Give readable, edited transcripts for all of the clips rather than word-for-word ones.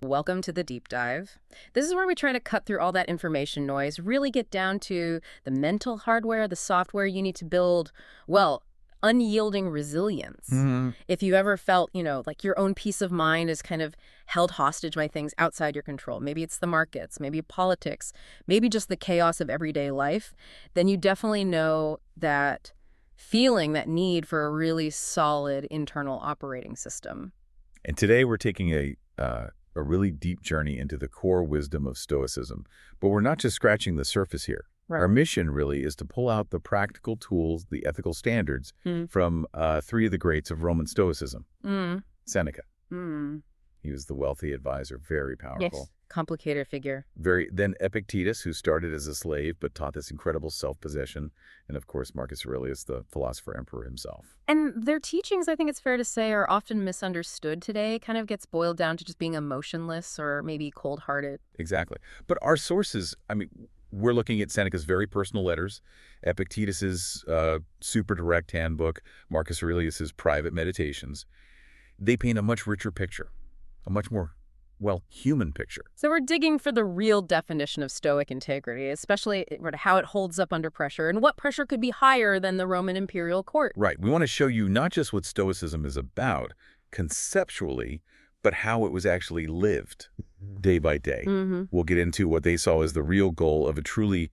Welcome to the deep dive. This is where we try to cut through all that information noise, really get down to the mental hardware, the software you need to build, well, unyielding resilience. If you ever felt, like your own peace of mind is kind of held hostage by things outside your control, maybe it's the markets, maybe politics, maybe just the chaos of everyday life, then you definitely know that feeling, that need for a really solid internal operating system. And today we're taking a really deep journey into the core wisdom of Stoicism. But we're not just scratching the surface here. Right. Our mission really is to pull out the practical tools, the ethical standards from three of the greats of Roman Stoicism. Seneca. He was the wealthy advisor, very powerful. Yes, complicated figure. Then Epictetus, who started as a slave but taught this incredible self-possession. And of course, Marcus Aurelius, the philosopher emperor himself. And their teachings, I think it's fair to say, are often misunderstood today. Kind of gets boiled down to just being emotionless or maybe cold-hearted. Exactly. But our sources, we're looking at Seneca's very personal letters, Epictetus's super direct handbook, Marcus Aurelius's private meditations. They paint a much richer picture, a much more, human picture. So we're digging for the real definition of Stoic integrity, especially how it holds up under pressure and what pressure could be higher than the Roman imperial court. Right. We want to show you not just what Stoicism is about conceptually, but how it was actually lived day by day. We'll get into what they saw as the real goal of a truly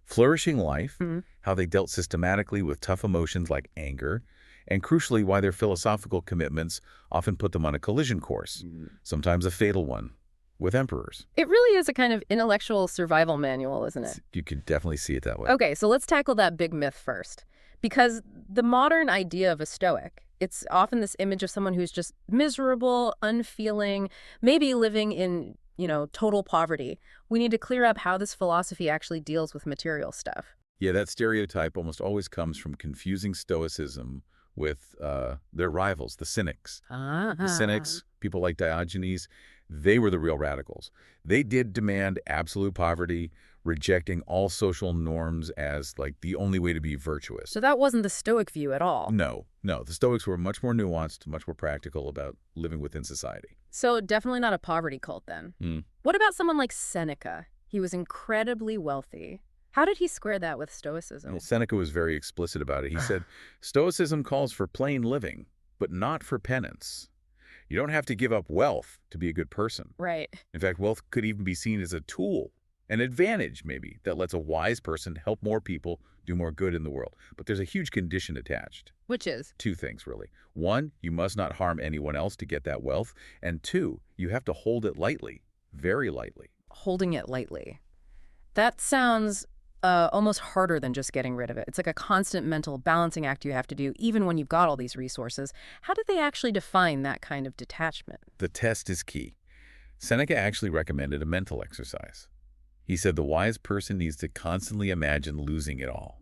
flourishing life, how they dealt systematically with tough emotions like anger, and crucially, why their philosophical commitments often put them on a collision course, sometimes a fatal one, with emperors. It really is a kind of intellectual survival manual, isn't it? You could definitely see it that way. Okay, so let's tackle that big myth first. Because the modern idea of a Stoic, it's often this image of someone who's just miserable, unfeeling, maybe living in, total poverty. We need to clear up how this philosophy actually deals with material stuff. Yeah, that stereotype almost always comes from confusing Stoicism with their rivals, the Cynics. The Cynics, people like Diogenes, they were the real radicals. They did demand absolute poverty, rejecting all social norms as the only way to be virtuous. So that wasn't the Stoic view at all? No. The Stoics were much more nuanced, much more practical about living within society. So definitely not a poverty cult then. What about someone like Seneca? He was incredibly wealthy. How did he square that with Stoicism? Well, Seneca was very explicit about it. He said, Stoicism calls for plain living, but not for penance. You don't have to give up wealth to be a good person. Right. In fact, wealth could even be seen as a tool, an advantage maybe, that lets a wise person help more people do more good in the world. But there's a huge condition attached. Which is? Two things, really. One, you must not harm anyone else to get that wealth. And two, you have to hold it lightly, very lightly. Holding it lightly. That sounds almost harder than just getting rid of it. It's like a constant mental balancing act you have to do, even when you've got all these resources. How did they actually define that kind of detachment? The test is key. Seneca actually recommended a mental exercise. He said the wise person needs to constantly imagine losing it all.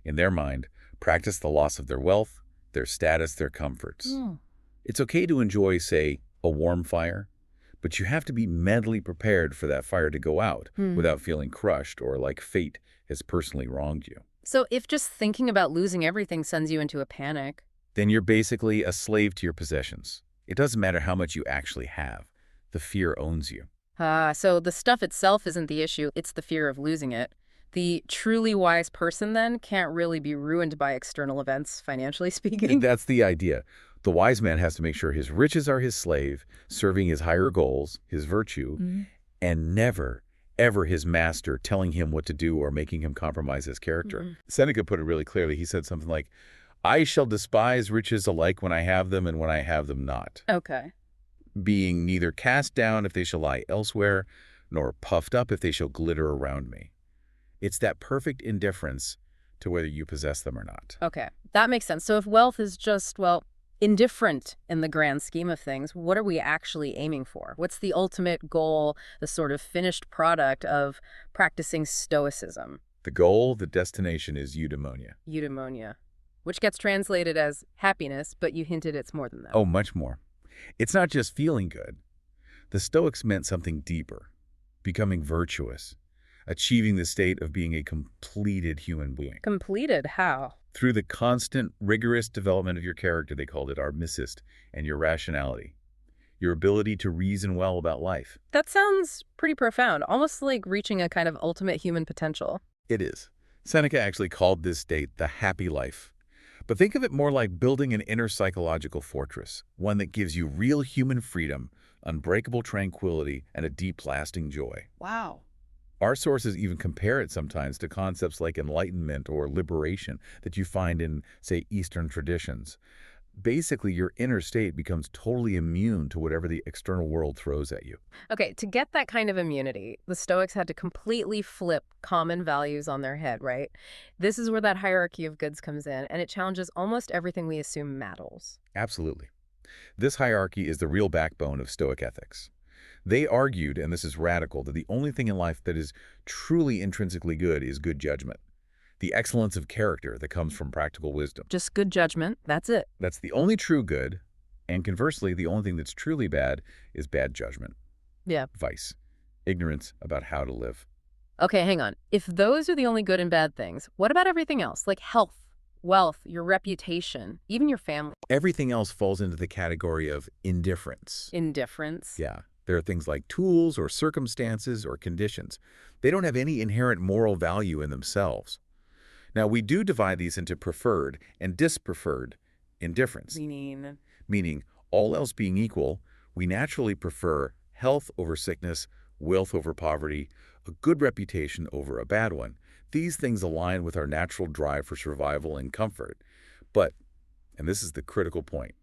In their mind, practice the loss of their wealth, their status, their comforts. It's okay to enjoy, say, a warm fire, but you have to be mentally prepared for that fire to go out without feeling crushed or like fate has personally wronged you. So if just thinking about losing everything sends you into a panic, then you're basically a slave to your possessions. It doesn't matter how much you actually have. The fear owns you. So the stuff itself isn't the issue, it's the fear of losing it. The truly wise person, then, can't really be ruined by external events, financially speaking. That's the idea. The wise man has to make sure his riches are his slave, serving his higher goals, his virtue, and never, ever his master telling him what to do or making him compromise his character. Seneca put it really clearly. He said something like, I shall despise riches alike when I have them and when I have them not. Okay. Being neither cast down if they shall lie elsewhere, nor puffed up if they shall glitter around me. It's that perfect indifference to whether you possess them or not. Okay, that makes sense. So if wealth is just, indifferent in the grand scheme of things, what are we actually aiming for? What's the ultimate goal, the sort of finished product of practicing Stoicism? The goal, the destination is Eudaimonia. Eudaimonia, which gets translated as happiness, but you hinted it's more than that. Oh, much more. It's not just feeling good. The Stoics meant something deeper, becoming virtuous, achieving the state of being a completed human being. Completed? How? Through the constant, rigorous development of your character, they called it armisist, and your rationality. your ability to reason well about life. That sounds pretty profound, almost like reaching a kind of ultimate human potential. It is. Seneca actually called this state the happy life. But think of it more like building an inner psychological fortress, one that gives you real human freedom, unbreakable tranquility, and a deep, lasting joy. Wow. Our sources even compare it sometimes to concepts like enlightenment or liberation that you find in, say, Eastern traditions. Basically, your inner state becomes totally immune to whatever the external world throws at you. Okay, to get that kind of immunity, the Stoics had to completely flip common values on their head, right? This is where that hierarchy of goods comes in, and it challenges almost everything we assume matters. Absolutely. This hierarchy is the real backbone of Stoic ethics. They argued, and this is radical, that the only thing in life that is truly intrinsically good is good judgment, the excellence of character that comes from practical wisdom. Just good judgment, that's it. That's the only true good, and conversely, the only thing that's truly bad is bad judgment, Yeah. vice, ignorance about how to live. Okay, hang on. If those are the only good and bad things, what about everything else, like health, wealth, your reputation, even your family? Everything else falls into the category of indifference. Indifference? Yeah. There are things like tools or circumstances or conditions. They don't have any inherent moral value in themselves. Now, we do divide these into preferred and dispreferred indifference, meaning all else being equal, we naturally prefer health over sickness, wealth over poverty, a good reputation over a bad one. These things align with our natural drive for survival and comfort. But, and this is the critical point,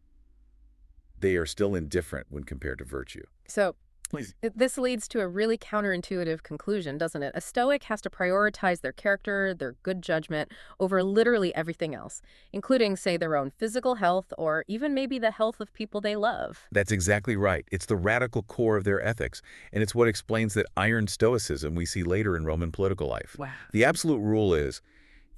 they are still indifferent when compared to virtue. So, Please. this leads to a really counterintuitive conclusion, doesn't it? A Stoic has to prioritize their character, their good judgment, over literally everything else, including, say, their own physical health or even maybe the health of people they love. That's exactly right. It's the radical core of their ethics, and it's what explains that iron stoicism we see later in Roman political life. Wow. The absolute rule is,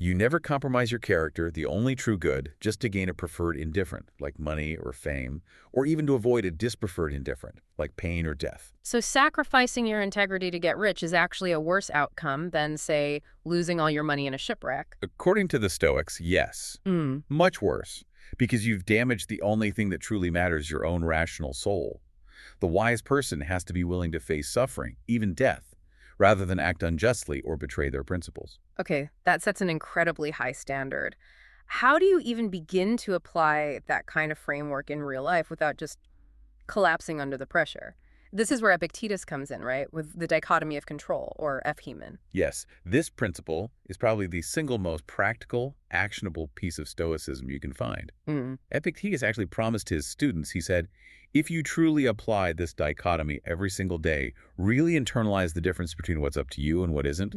you never compromise your character, the only true good, just to gain a preferred indifferent, like money or fame, or even to avoid a dispreferred indifferent, like pain or death. So sacrificing your integrity to get rich is actually a worse outcome than, say, losing all your money in a shipwreck. According to the Stoics, yes. Much worse, because you've damaged the only thing that truly matters, your own rational soul. The wise person has to be willing to face suffering, even death, rather than act unjustly or betray their principles. Okay, that sets an incredibly high standard. How do you even begin to apply that kind of framework in real life without just collapsing under the pressure? This is where Epictetus comes in, right? With the dichotomy of control, or ephemen. Yes, this principle is probably the single most practical, actionable piece of Stoicism you can find. Epictetus actually promised his students, he said, if you truly apply this dichotomy every single day, really internalize the difference between what's up to you and what isn't,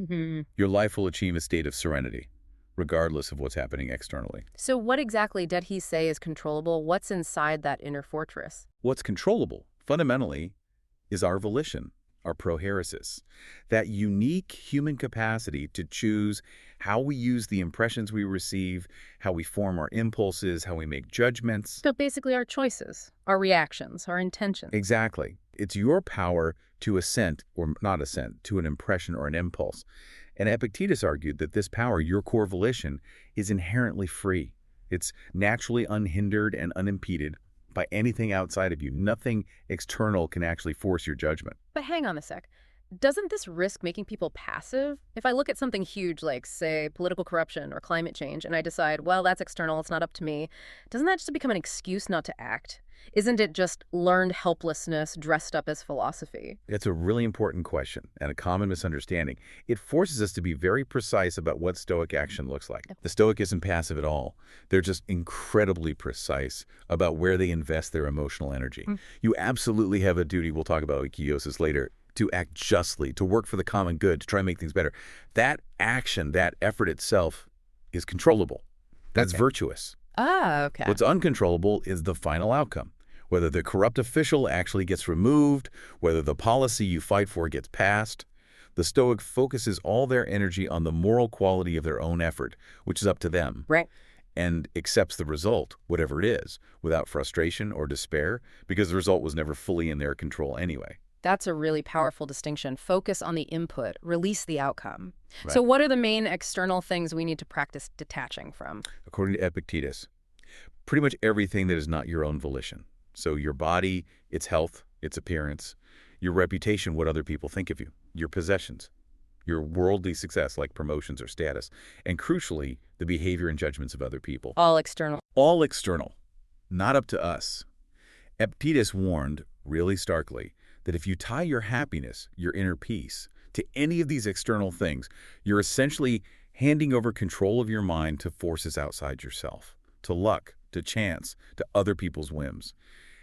your life will achieve a state of serenity, regardless of what's happening externally. So what exactly did he say is controllable? What's inside that inner fortress? What's controllable, fundamentally, is our volition, our prohairesis, that unique human capacity to choose how we use the impressions we receive, how we form our impulses, how we make judgments. So basically our choices, our reactions, our intentions. Exactly. It's your power to assent or not assent to an impression or an impulse. And Epictetus argued that this power, your core volition, is inherently free. It's naturally unhindered and unimpeded by anything outside of you. Nothing external can actually force your judgment. But hang on a sec. Doesn't this risk making people passive? If I look at something huge like, say, political corruption or climate change, and I decide, well, that's external, it's not up to me, doesn't that just become an excuse not to act? Isn't it just learned helplessness dressed up as philosophy? It's a really important question and a common misunderstanding. It forces us to be very precise about what Stoic action looks like. The Stoic isn't passive at all. They're just incredibly precise about where they invest their emotional energy. You absolutely have a duty, we'll talk about eikiosis later, to act justly, to work for the common good, to try and make things better. That action, that effort itself is controllable. That's virtuous. Ah, okay. What's uncontrollable is the final outcome. Whether the corrupt official actually gets removed, whether the policy you fight for gets passed. The Stoic focuses all their energy on the moral quality of their own effort, which is up to them. Right. And accepts the result, whatever it is, without frustration or despair, because the result was never fully in their control anyway. That's a really powerful distinction. Focus on the input, release the outcome. Right. So what are the main external things we need to practice detaching from? According to Epictetus, pretty much everything that is not your own volition. So your body, its health, its appearance, your reputation, what other people think of you, your possessions, your worldly success like promotions or status, and crucially, the behavior and judgments of other people. All external. All external, not up to us. Epictetus warned, really starkly, that if you tie your happiness, your inner peace, to any of these external things, you're essentially handing over control of your mind to forces outside yourself, to luck, to chance, to other people's whims.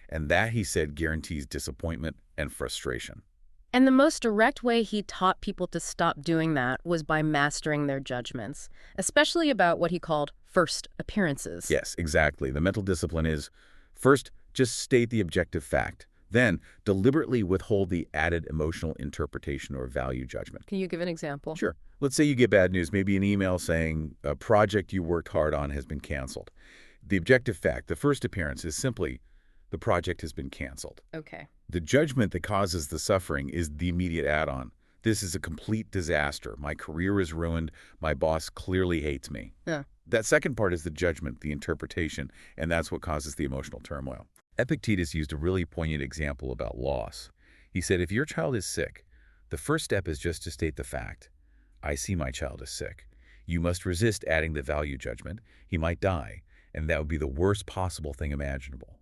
And that, he said, guarantees disappointment and frustration. And the most direct way he taught people to stop doing that was by mastering their judgments, especially about what he called first appearances. Yes, exactly. The mental discipline is, first, just state the objective fact. Then, deliberately withhold the added emotional interpretation or value judgment. Can you give an example? Sure. Let's say you get bad news, maybe an email saying a project you worked hard on has been canceled. The objective fact, the first appearance, is simply the project has been canceled. Okay. The judgment that causes the suffering is the immediate add-on. This is a complete disaster. My career is ruined. My boss clearly hates me. Yeah. That second part is the judgment, the interpretation, and that's what causes the emotional turmoil. Epictetus used a really poignant example about loss. He said, if your child is sick, the first step is just to state the fact. I see my child is sick. You must resist adding the value judgment. He might die, and that would be the worst possible thing imaginable.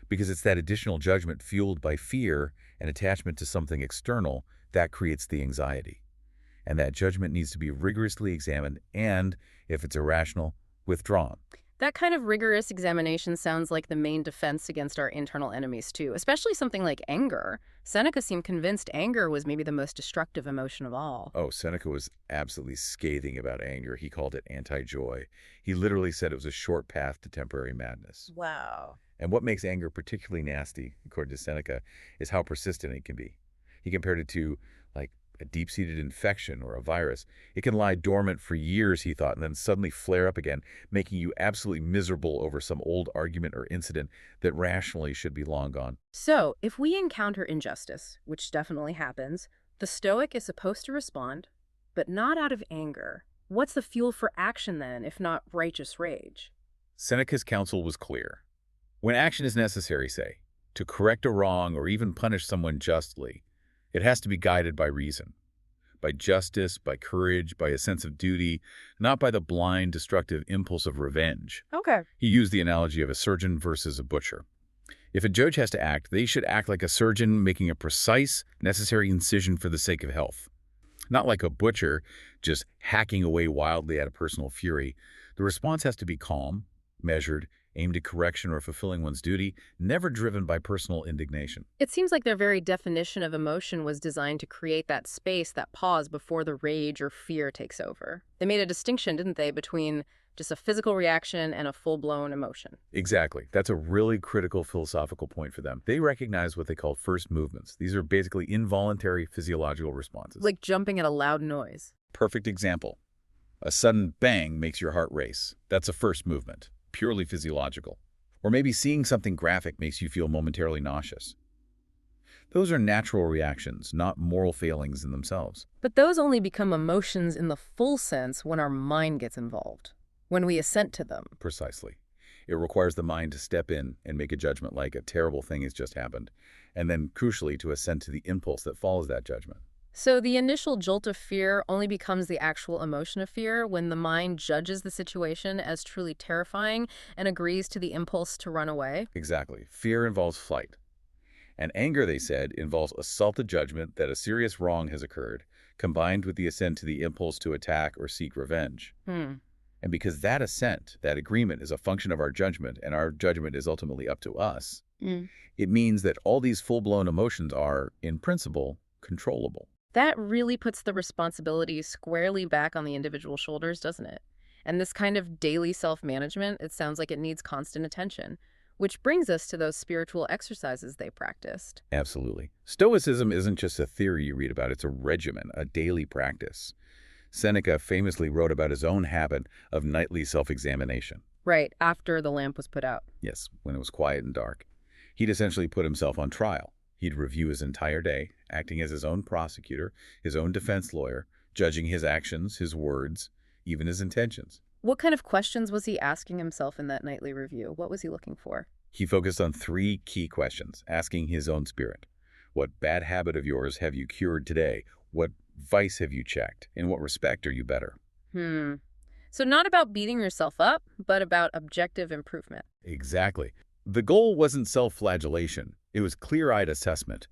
Because it's that additional judgment fueled by fear and attachment to something external that creates the anxiety. And that judgment needs to be rigorously examined and, if it's irrational, withdrawn. That kind of rigorous examination sounds like the main defense against our internal enemies, too, especially something like anger. Seneca seemed convinced anger was maybe the most destructive emotion of all. Oh, Seneca was absolutely scathing about anger. He called it anti-joy. He literally said it was a short path to temporary madness. Wow. And what makes anger particularly nasty, according to Seneca, is how persistent it can be. He compared it to, like, a deep-seated infection or a virus. It can lie dormant for years, he thought, and then suddenly flare up again, making you absolutely miserable over some old argument or incident that rationally should be long gone. So, if we encounter injustice, which definitely happens, the Stoic is supposed to respond, but not out of anger. What's the fuel for action then, if not righteous rage? Seneca's counsel was clear. When action is necessary, say, to correct a wrong or even punish someone justly, it has to be guided by reason, by justice, by courage, by a sense of duty, not by the blind, destructive impulse of revenge. Okay. He used the analogy of a surgeon versus a butcher. If a judge has to act, they should act like a surgeon, making a precise, necessary incision for the sake of health. Not like a butcher, just hacking away wildly out of personal fury. The response has to be calm, measured, aimed at correction or fulfilling one's duty, never driven by personal indignation. It seems like their very definition of emotion was designed to create that space, that pause before the rage or fear takes over. They made a distinction, didn't they, between just a physical reaction and a full-blown emotion. Exactly. That's a really critical philosophical point for them. They recognize what they call first movements. These are basically involuntary physiological responses. Like jumping at a loud noise. Perfect example. A sudden bang makes your heart race. That's a first movement. Purely physiological. Or maybe seeing something graphic makes you feel momentarily nauseous. Those are natural reactions, not moral failings in themselves. But those only become emotions in the full sense when our mind gets involved, when we assent to them. Precisely. It requires the mind to step in and make a judgment like a terrible thing has just happened, and then, crucially, to assent to the impulse that follows that judgment. So the initial jolt of fear only becomes the actual emotion of fear when the mind judges the situation as truly terrifying and agrees to the impulse to run away? Exactly. Fear involves flight. And anger, they said, involves assaulted judgment that a serious wrong has occurred, combined with the assent to the impulse to attack or seek revenge. And because that assent, that agreement, is a function of our judgment, and our judgment is ultimately up to us, it means that all these full-blown emotions are, in principle, controllable. That really puts the responsibility squarely back on the individual shoulders, doesn't it? And this kind of daily self-management, it sounds like it needs constant attention, which brings us to those spiritual exercises they practiced. Absolutely. Stoicism isn't just a theory you read about, it's a regimen, a daily practice. Seneca famously wrote about his own habit of nightly self-examination. Right, after the lamp was put out. Yes, when it was quiet and dark. He'd essentially put himself on trial. He'd review his entire day, acting as his own prosecutor, his own defense lawyer, judging his actions, his words, even his intentions. What kind of questions was he asking himself in that nightly review? What was he looking for? He focused on three key questions, asking his own spirit. What bad habit of yours have you cured today? What vice have you checked? In what respect are you better? Hmm. So not about beating yourself up, but about objective improvement. Exactly. The goal wasn't self-flagellation. It was clear-eyed assessment.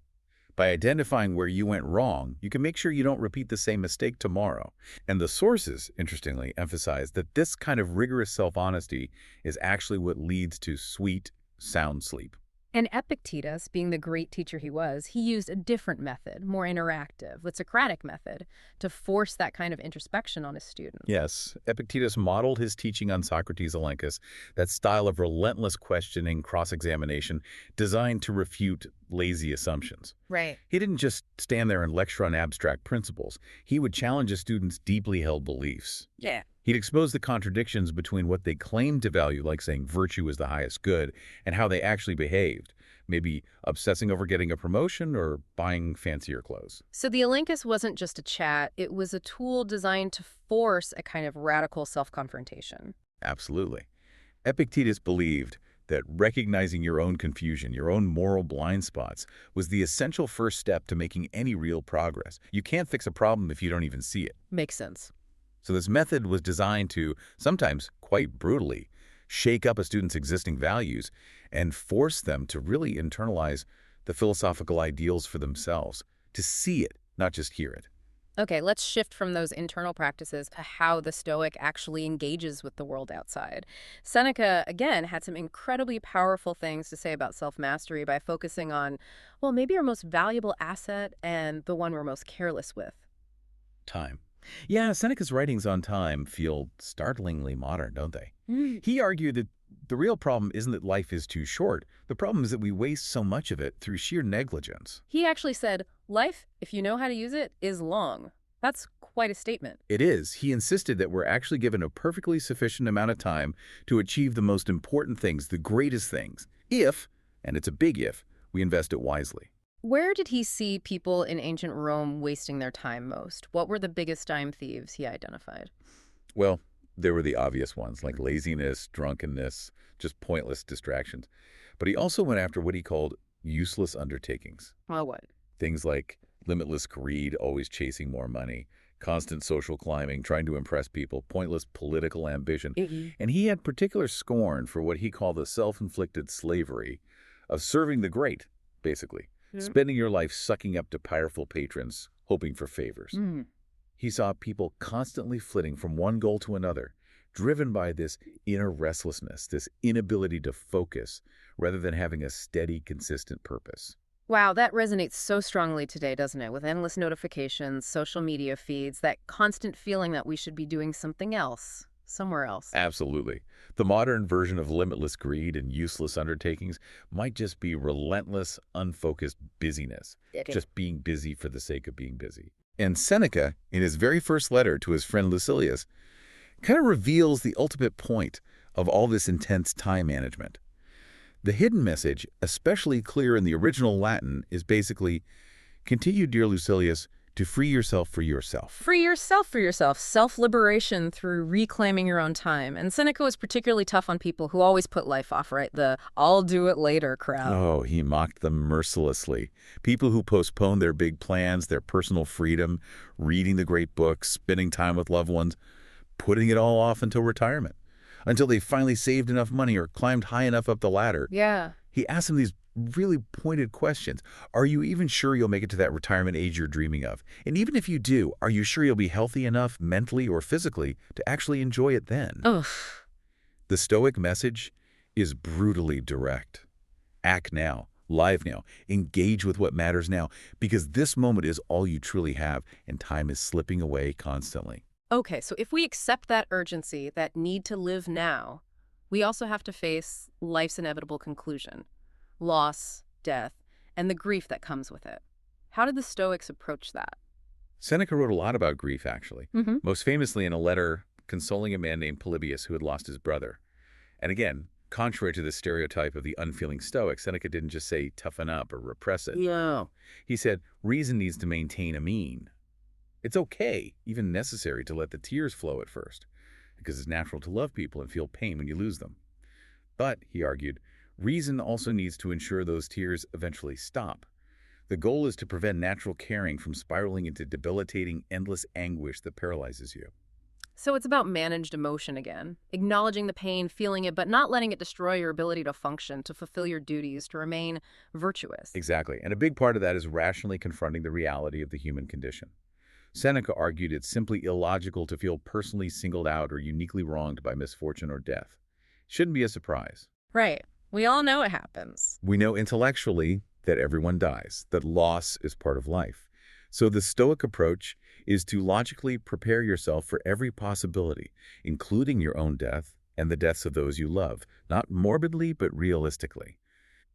By identifying where you went wrong, you can make sure you don't repeat the same mistake tomorrow. And the sources, interestingly, emphasize that this kind of rigorous self-honesty is actually what leads to sweet, sound sleep. And Epictetus, being the great teacher he was, he used a different method, more interactive, the Socratic method, to force that kind of introspection on his students. Yes, Epictetus modeled his teaching on Socrates' Elenchus, that style of relentless questioning, cross-examination, designed to refute lazy assumptions. Right. He didn't just stand there and lecture on abstract principles. He would challenge his students' deeply held beliefs. Yeah. He'd expose the contradictions between what they claimed to value, like saying virtue is the highest good, and how they actually behaved, maybe obsessing over getting a promotion or buying fancier clothes. So the Elenchus wasn't just a chat, it was a tool designed to force a kind of radical self-confrontation. Absolutely. Epictetus believed that recognizing your own confusion, your own moral blind spots, was the essential first step to making any real progress. You can't fix a problem if you don't even see it. Makes sense. So this method was designed to, sometimes quite brutally, shake up a student's existing values and force them to really internalize the philosophical ideals for themselves, to see it, not just hear it. Okay, let's shift from those internal practices to how the Stoic actually engages with the world outside. Seneca, again, had some incredibly powerful things to say about self-mastery by focusing on, well, maybe our most valuable asset and the one we're most careless with. Time. Yeah, Seneca's writings on time feel startlingly modern, don't they? He argued that the real problem isn't that life is too short. The problem is that we waste so much of it through sheer negligence. He actually said, life, if you know how to use it, is long. That's quite a statement. It is. He insisted that we're actually given a perfectly sufficient amount of time to achieve the most important things, the greatest things, if, and it's a big if, we invest it wisely. Where did he see people in ancient Rome wasting their time most? What were the biggest time thieves he identified? Well, there were the obvious ones, like laziness, drunkenness, just pointless distractions. But he also went after what he called useless undertakings. Well, what? Things like limitless greed, always chasing more money, constant social climbing, trying to impress people, pointless political ambition. And he had particular scorn for what he called the self-inflicted slavery of serving the great, basically. Spending your life sucking up to powerful patrons, hoping for favors. He saw people constantly flitting from one goal to another, driven by this inner restlessness, this inability to focus, rather than having a steady, consistent purpose. Wow, that resonates so strongly today, doesn't it? With endless notifications, social media feeds, that constant feeling that we should be doing something else, somewhere else. Absolutely. The modern version of limitless greed and useless undertakings might just be relentless, unfocused busyness, just being busy for the sake of being busy. And Seneca, in his very first letter to his friend Lucilius, kind of reveals the ultimate point of all this intense time management. The hidden message, especially clear in the original Latin, is basically, continue, dear Lucilius, to free yourself for yourself. Free yourself for yourself. Self-liberation through reclaiming your own time. And Seneca was particularly tough on people who always put life off, right? The I'll do it later crowd. Oh, he mocked them mercilessly. People who postponed their big plans, their personal freedom, reading the great books, spending time with loved ones, putting it all off until retirement, until they finally saved enough money or climbed high enough up the ladder. Yeah. He asked them these really pointed questions. Are you even sure you'll make it to that retirement age you're dreaming of? And even if you do, are you sure you'll be healthy enough mentally or physically to actually enjoy it then? Ugh. The Stoic message is brutally direct. Act now, live now, engage with what matters now, because this moment is all you truly have, and time is slipping away constantly. Okay, so if we accept that urgency, that need to live now, we also have to face life's inevitable conclusion. Loss, death, and the grief that comes with it. How did the Stoics approach that? Seneca wrote a lot about grief, actually, most famously in a letter consoling a man named Polybius who had lost his brother. And again, contrary to the stereotype of the unfeeling Stoic, Seneca didn't just say toughen up or repress it. No. He said reason needs to maintain a mean. It's okay, even necessary, to let the tears flow at first, because it's natural to love people and feel pain when you lose them. But, he argued, Reason also needs to ensure those tears eventually stop. The goal is to prevent natural caring from spiraling into debilitating, endless anguish that paralyzes you. So it's about managed emotion again, acknowledging the pain, feeling it, but not letting it destroy your ability to function, to fulfill your duties, to remain virtuous. Exactly. And a big part of that is rationally confronting the reality of the human condition. Seneca argued it's simply illogical to feel personally singled out or uniquely wronged by misfortune or death. Shouldn't be a surprise. Right. We all know it happens. We know intellectually that everyone dies, that loss is part of life. So the Stoic approach is to logically prepare yourself for every possibility, including your own death and the deaths of those you love, not morbidly but realistically.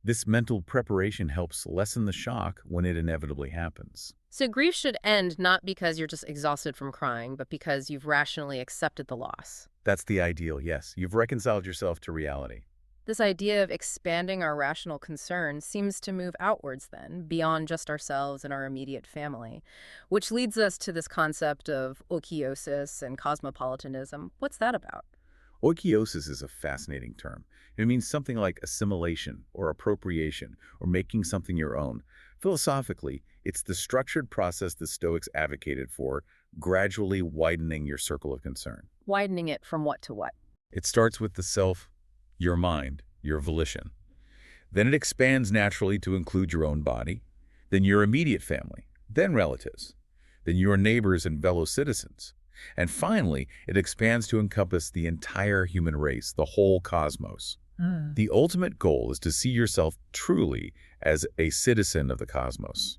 This mental preparation helps lessen the shock when it inevitably happens. So grief should end not because you're just exhausted from crying, but because you've rationally accepted the loss. That's the ideal, yes. You've reconciled yourself to reality. This idea of expanding our rational concern seems to move outwards then, beyond just ourselves and our immediate family, which leads us to this concept of okiosis and cosmopolitanism. What's that about? Oikiosis is a fascinating term. It means something like assimilation or appropriation or making something your own. Philosophically, it's the structured process the Stoics advocated for, gradually widening your circle of concern. Widening it from what to what? It starts with the self, your mind, your volition. Then it expands naturally to include your own body, then your immediate family, then relatives, then your neighbors and fellow citizens. And finally, it expands to encompass the entire human race, the whole cosmos. The ultimate goal is to see yourself truly as a citizen of the cosmos.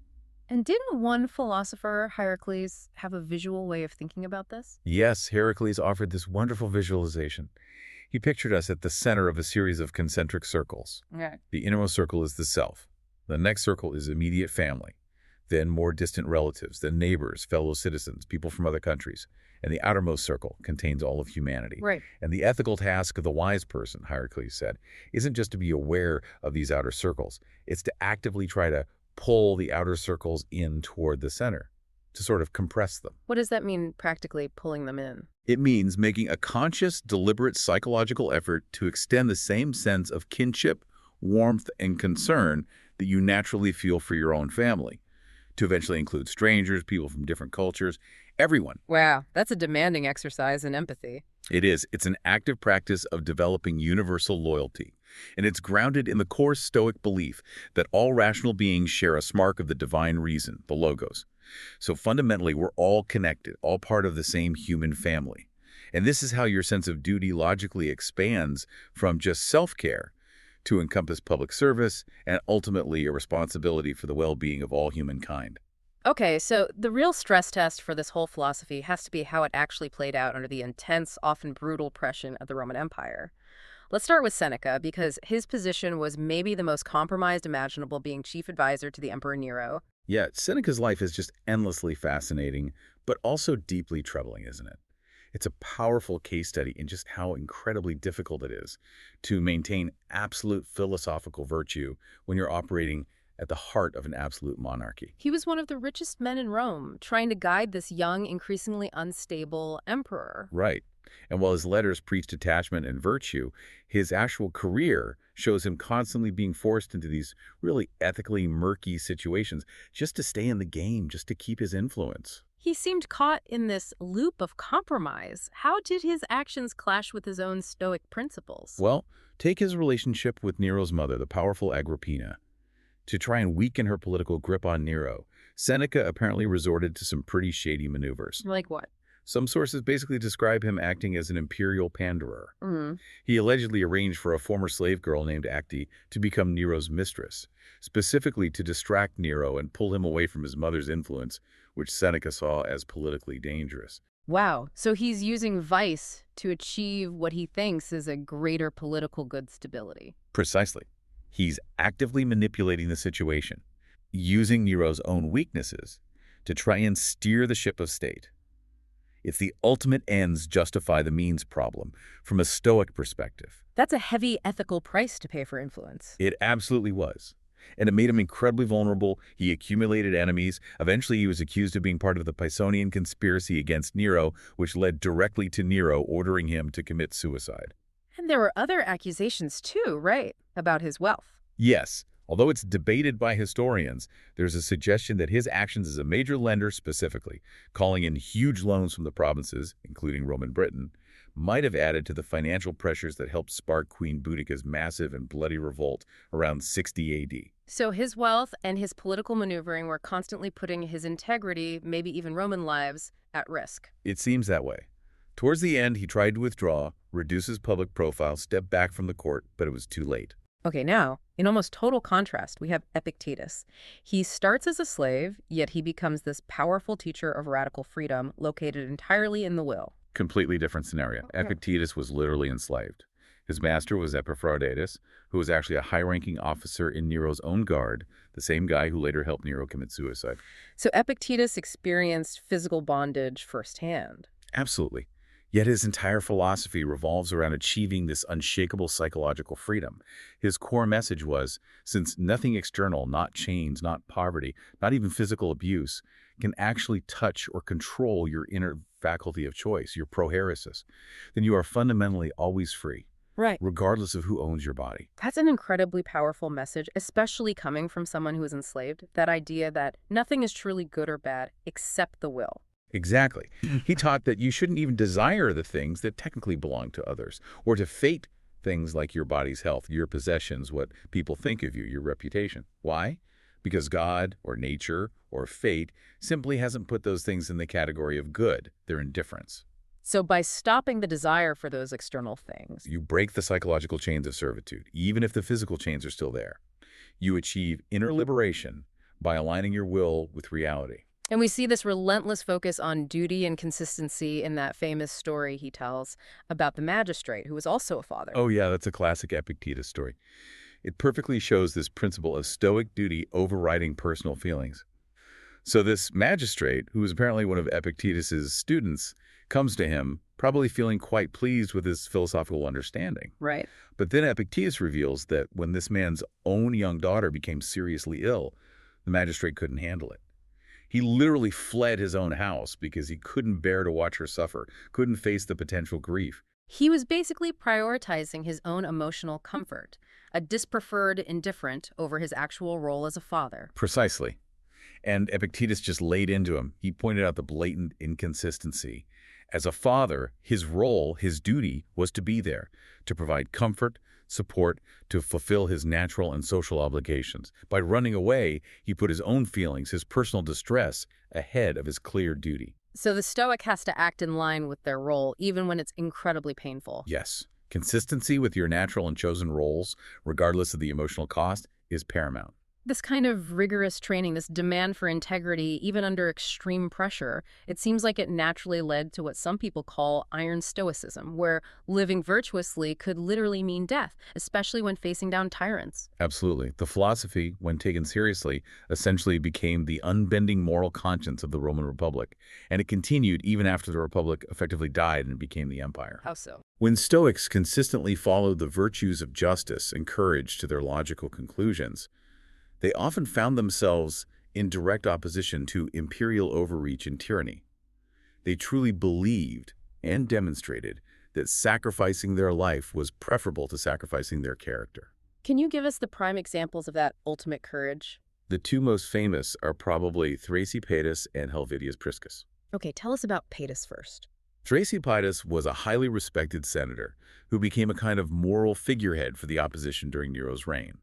And didn't one philosopher, Heracles, have a visual way of thinking about this? Yes, Heracles offered this wonderful visualization. He pictured us at the center of a series of concentric circles. Okay. The innermost circle is the self. The next circle is immediate family, then more distant relatives, then neighbors, fellow citizens, people from other countries. And the outermost circle contains all of humanity. Right. And the ethical task of the wise person, Heracles said, isn't just to be aware of these outer circles. It's to actively try to pull the outer circles in toward the center, to sort of compress them. What does that mean, practically pulling them in? It means making a conscious, deliberate psychological effort to extend the same sense of kinship, warmth, and concern that you naturally feel for your own family, to eventually include strangers, people from different cultures, everyone. Wow, that's a demanding exercise in empathy. It is. It's an active practice of developing universal loyalty. And it's grounded in the core Stoic belief that all rational beings share a spark of the divine reason, the logos. So fundamentally, we're all connected, all part of the same human family. And this is how your sense of duty logically expands from just self-care to encompass public service and ultimately a responsibility for the well-being of all humankind. Okay, so the real stress test for this whole philosophy has to be how it actually played out under the intense, often brutal oppression of the Roman Empire. Let's start with Seneca, because his position was maybe the most compromised imaginable, being chief advisor to the Emperor Nero. Yeah, Seneca's life is just endlessly fascinating, but also deeply troubling, isn't it? It's a powerful case study in just how incredibly difficult it is to maintain absolute philosophical virtue when you're operating at the heart of an absolute monarchy. He was one of the richest men in Rome, trying to guide this young, increasingly unstable emperor. Right. And while his letters preach detachment and virtue, his actual career shows him constantly being forced into these really ethically murky situations just to stay in the game, just to keep his influence. He seemed caught in this loop of compromise. How did his actions clash with his own Stoic principles? Well, take his relationship with Nero's mother, the powerful Agrippina. To try and weaken her political grip on Nero, Seneca apparently resorted to some pretty shady maneuvers. Like what? Some sources basically describe him acting as an imperial panderer. Mm-hmm. He allegedly arranged for a former slave girl named Acte to become Nero's mistress, specifically to distract Nero and pull him away from his mother's influence, which Seneca saw as politically dangerous. Wow, so he's using vice to achieve what he thinks is a greater political good stability. Precisely. He's actively manipulating the situation, using Nero's own weaknesses to try and steer the ship of state. It's the ultimate ends justify the means problem from a Stoic perspective. That's a heavy ethical price to pay for influence. It absolutely was. And it made him incredibly vulnerable. He accumulated enemies. Eventually, he was accused of being part of the Pisonian conspiracy against Nero, which led directly to Nero ordering him to commit suicide. And there were other accusations too, right, about his wealth. Yes, although it's debated by historians, there's a suggestion that his actions as a major lender specifically, calling in huge loans from the provinces, including Roman Britain, might have added to the financial pressures that helped spark Queen Boudica's massive and bloody revolt around 60 AD. So his wealth and his political maneuvering were constantly putting his integrity, maybe even Roman lives, at risk. It seems that way. Towards the end, he tried to withdraw, reduce his public profile, step back from the court, but it was too late. Okay, now, in almost total contrast, we have Epictetus. He starts as a slave, yet he becomes this powerful teacher of radical freedom located entirely in the will. Completely different scenario. Epictetus was literally enslaved. His master was Epictetus, who was actually a high-ranking officer in Nero's own guard, the same guy who later helped Nero commit suicide. So Epictetus experienced physical bondage firsthand. Absolutely. Yet his entire philosophy revolves around achieving this unshakable psychological freedom. His core message was, since nothing external, not chains, not poverty, not even physical abuse, can actually touch or control your inner faculty of choice, your prohairesis, then you are fundamentally always free. Right. Regardless of who owns your body. That's an incredibly powerful message, especially coming from someone who is enslaved. That idea that nothing is truly good or bad except the will. Exactly. He taught that you shouldn't even desire the things that technically belong to others, or to fate things like your body's health, your possessions, what people think of you, your reputation. Why? Because God or nature or fate simply hasn't put those things in the category of good. They're indifference. So by stopping the desire for those external things, You break the psychological chains of servitude, even if the physical chains are still there. You achieve inner liberation by aligning your will with reality. and we see this relentless focus on duty and consistency in that famous story he tells about the magistrate who was also a father. Oh yeah, that's a classic Epictetus story. It perfectly shows this principle of Stoic duty overriding personal feelings. So this magistrate, who was apparently one of Epictetus's students, comes to him, probably feeling quite pleased with his philosophical understanding. Right. But then Epictetus reveals that when this man's own young daughter became seriously ill, the magistrate couldn't handle it. He literally fled his own house because he couldn't bear to watch her suffer, couldn't face the potential grief. He was basically prioritizing his own emotional comfort, a dispreferred indifferent over his actual role as a father. Precisely. And Epictetus just laid into him. He pointed out the blatant inconsistency. As a father, his role, his duty, was to be there, to provide comfort, support, to fulfill his natural and social obligations. By running away, he put his own feelings, his personal distress, ahead of his clear duty. So the Stoic has to act in line with their role, even when it's incredibly painful. Yes, consistency with your natural and chosen roles, regardless of the emotional cost, is paramount. This kind of rigorous training, this demand for integrity, even under extreme pressure, it seems like it naturally led to what some people call iron stoicism, where living virtuously could literally mean death, especially when facing down tyrants. Absolutely. The philosophy, when taken seriously, essentially became the unbending moral conscience of the Roman Republic, and it continued even after the Republic effectively died and became the empire. How so? When Stoics consistently followed the virtues of justice and courage to their logical conclusions, they often found themselves in direct opposition to imperial overreach and tyranny. They truly believed and demonstrated that sacrificing their life was preferable to sacrificing their character. Can you give us the prime examples of that ultimate courage? The two most famous are probably Thrasymachus and Helvidius Priscus. Okay, tell us about Paetus first. Thrasymachus was a highly respected senator who became a kind of moral figurehead for the opposition during Nero's reign.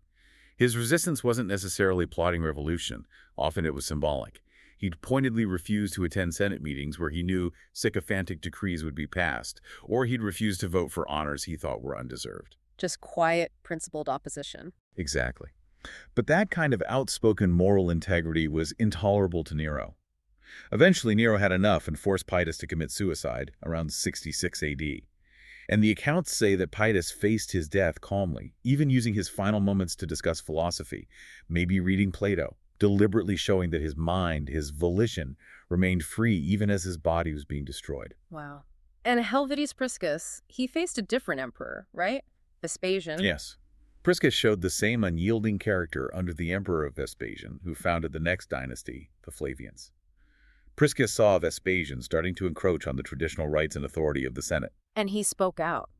His resistance wasn't necessarily plotting revolution. Often it was symbolic. He'd pointedly refused to attend Senate meetings where he knew sycophantic decrees would be passed, or he'd refused to vote for honors he thought were undeserved. Just quiet, principled opposition. Exactly. But that kind of outspoken moral integrity was intolerable to Nero. Eventually, Nero had enough and forced Paetus to commit suicide around 66 AD. And the accounts say that Paetus faced his death calmly, even using his final moments to discuss philosophy, maybe reading Plato, deliberately showing that his mind, his volition, remained free even as his body was being destroyed. Wow. And Helvidius Priscus, he faced a different emperor, right? Vespasian. Yes. Priscus showed the same unyielding character under the emperor of Vespasian, who founded the next dynasty, the Flavians. Priscus saw Vespasian starting to encroach on the traditional rights and authority of the Senate. And he spoke out.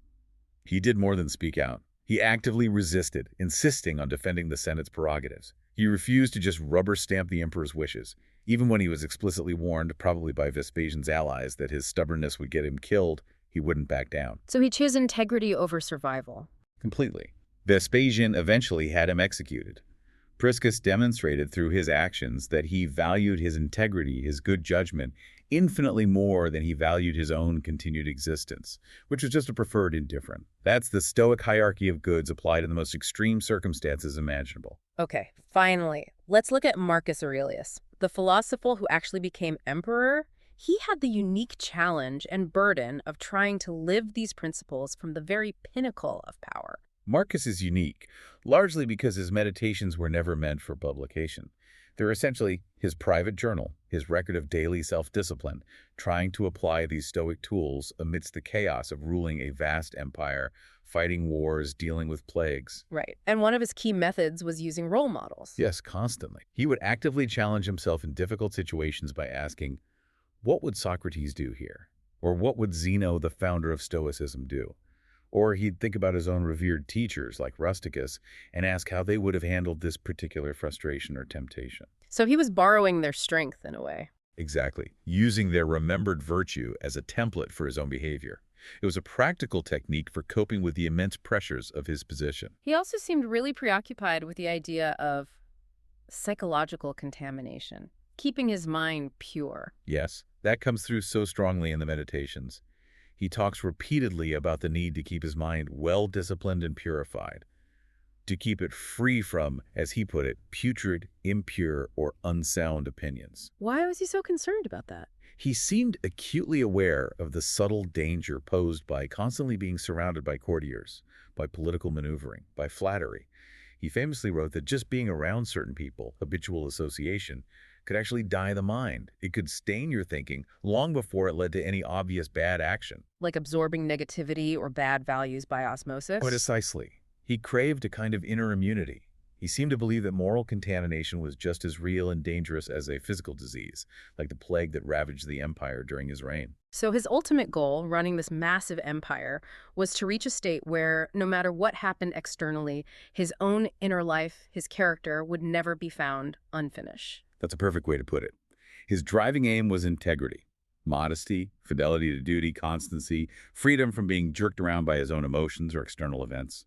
He did more than speak out. He actively resisted, insisting on defending the Senate's prerogatives. He refused to just rubber stamp the emperor's wishes, even when he was explicitly warned, probably by Vespasian's allies, that his stubbornness would get him killed. He wouldn't back down. So he chose integrity over survival. Completely. Vespasian eventually had him executed. Priscus demonstrated through his actions that he valued his integrity, his good judgment, infinitely more than he valued his own continued existence, which was just a preferred indifferent. That's the Stoic hierarchy of goods applied in the most extreme circumstances imaginable. Okay, finally, let's look at Marcus Aurelius, the philosopher who actually became emperor. He had the unique challenge and burden of trying to live these principles from the very pinnacle of power. Marcus is unique, largely because his meditations were never meant for publication. They're essentially his private journal, his record of daily self-discipline, trying to apply these Stoic tools amidst the chaos of ruling a vast empire, fighting wars, dealing with plagues. Right. And one of his key methods was using role models. Yes, constantly. He would actively challenge himself in difficult situations by asking, what would Socrates do here? Or what would Zeno, the founder of Stoicism, do? Or he'd think about his own revered teachers like Rusticus and ask how they would have handled this particular frustration or temptation. So he was borrowing their strength in a way. Exactly, using their remembered virtue as a template for his own behavior. It was a practical technique for coping with the immense pressures of his position. He also seemed really preoccupied with the idea of psychological contamination, keeping his mind pure. Yes, that comes through so strongly in the meditations. He talks repeatedly about the need to keep his mind well-disciplined and purified, to keep it free from, as he put it, putrid, impure, or unsound opinions. Why was he so concerned about that? He seemed acutely aware of the subtle danger posed by constantly being surrounded by courtiers, by political maneuvering, by flattery. He famously wrote that just being around certain people, habitual association, could actually dye the mind. It could stain your thinking long before it led to any obvious bad action. Like absorbing negativity or bad values by osmosis? Precisely. He craved a kind of inner immunity. He seemed to believe that moral contamination was just as real and dangerous as a physical disease, like the plague that ravaged the empire during his reign. So his ultimate goal, running this massive empire, was to reach a state where, no matter what happened externally, his own inner life, his character, would never be found unfinished. That's a perfect way to put it. His driving aim was integrity, modesty, fidelity to duty, constancy, freedom from being jerked around by his own emotions or external events.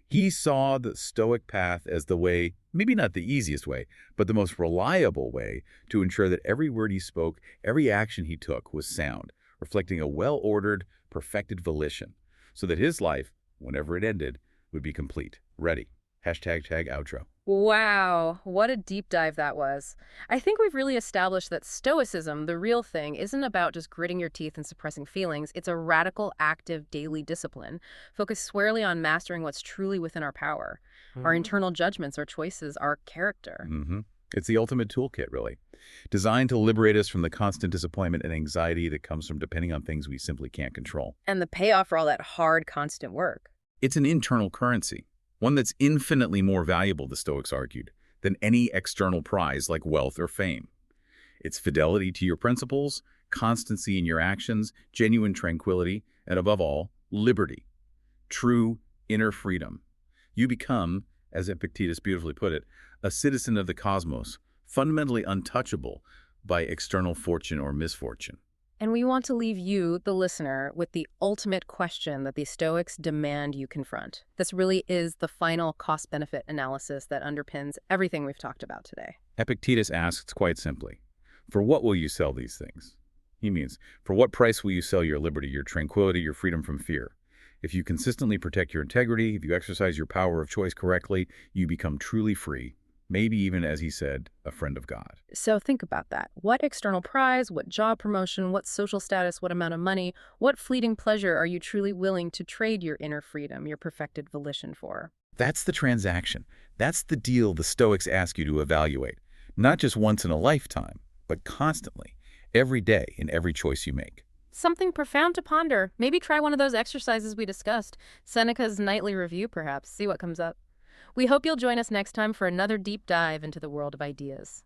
He saw the Stoic path as the way, maybe not the easiest way, but the most reliable way to ensure that every word he spoke, every action he took was sound, reflecting a well-ordered, perfected volition, so that his life, whenever it ended, would be complete, ready. #outro. Wow, what a deep dive that was. I think we've really established that Stoicism, the real thing, isn't about just gritting your teeth and suppressing feelings. It's a radical, active, daily discipline, focused squarely on mastering what's truly within our power. Our internal judgments, our choices, our character. It's the ultimate toolkit, really, designed to liberate us from the constant disappointment and anxiety that comes from depending on things we simply can't control. And the payoff for all that hard, constant work. It's an internal currency. One that's infinitely more valuable, the Stoics argued, than any external prize like wealth or fame. It's fidelity to your principles, constancy in your actions, genuine tranquility, and above all, liberty. True inner freedom. You become, as Epictetus beautifully put it, a citizen of the cosmos, fundamentally untouchable by external fortune or misfortune. And we want to leave you, the listener, with the ultimate question that the Stoics demand you confront. This really is the final cost-benefit analysis that underpins everything we've talked about today. Epictetus asks quite simply, for what will you sell these things? He means, for what price will you sell your liberty, your tranquility, your freedom from fear? If you consistently protect your integrity, if you exercise your power of choice correctly, you become truly free. Maybe even, as he said, a friend of God. So think about that. What external prize, what job promotion, what social status, what amount of money, what fleeting pleasure are you truly willing to trade your inner freedom, your perfected volition for? That's the transaction. That's the deal the Stoics ask you to evaluate. Not just once in a lifetime, but constantly, every day in every choice you make. Something profound to ponder. Maybe try one of those exercises we discussed. Seneca's nightly review, perhaps. See what comes up. We hope you'll join us next time for another deep dive into the world of ideas.